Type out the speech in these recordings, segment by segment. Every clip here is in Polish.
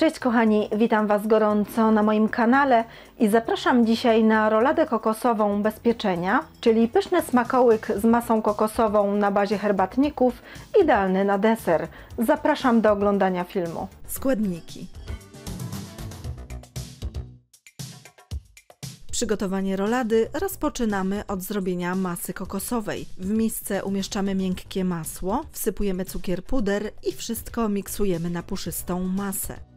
Cześć kochani, witam Was gorąco na moim kanale i zapraszam dzisiaj na roladę kokosową bez pieczenia, czyli pyszny smakołyk z masą kokosową na bazie herbatników, idealny na deser. Zapraszam do oglądania filmu. Składniki. Przygotowanie rolady rozpoczynamy od zrobienia masy kokosowej. W misce umieszczamy miękkie masło, wsypujemy cukier puder i wszystko miksujemy na puszystą masę.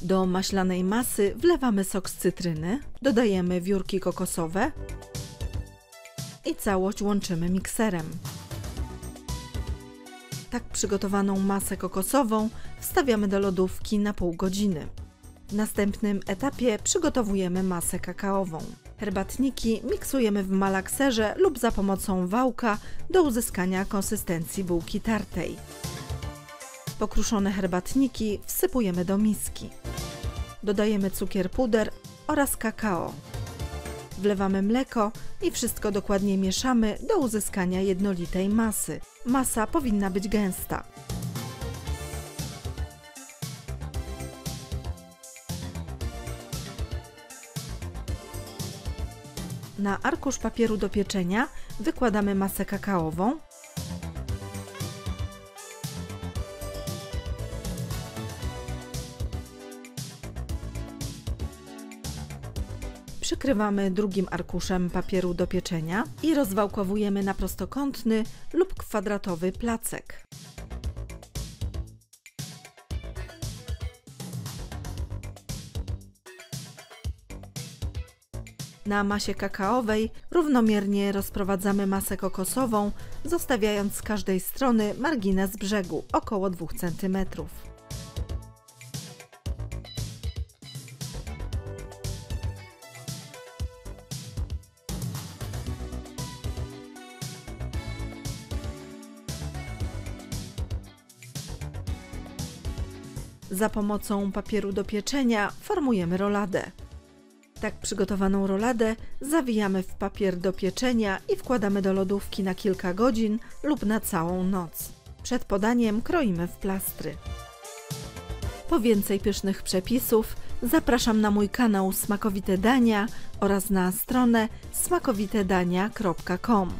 Do maślanej masy wlewamy sok z cytryny, dodajemy wiórki kokosowe i całość łączymy mikserem. Tak przygotowaną masę kokosową wstawiamy do lodówki na pół godziny. W następnym etapie przygotowujemy masę kakaową. Herbatniki miksujemy w malakserze lub za pomocą wałka do uzyskania konsystencji bułki tartej. Pokruszone herbatniki wsypujemy do miski. Dodajemy cukier puder oraz kakao. Wlewamy mleko i wszystko dokładnie mieszamy do uzyskania jednolitej masy. Masa powinna być gęsta. Na arkusz papieru do pieczenia wykładamy masę kakaową. Przykrywamy drugim arkuszem papieru do pieczenia i rozwałkowujemy na prostokątny lub kwadratowy placek. Na masie kakaowej równomiernie rozprowadzamy masę kokosową, zostawiając z każdej strony margines brzegu około 2 cm. Za pomocą papieru do pieczenia formujemy roladę. Tak przygotowaną roladę zawijamy w papier do pieczenia i wkładamy do lodówki na kilka godzin lub na całą noc. Przed podaniem kroimy w plastry. Po więcej pysznych przepisów zapraszam na mój kanał Smakowite Dania oraz na stronę smakowitedania.com.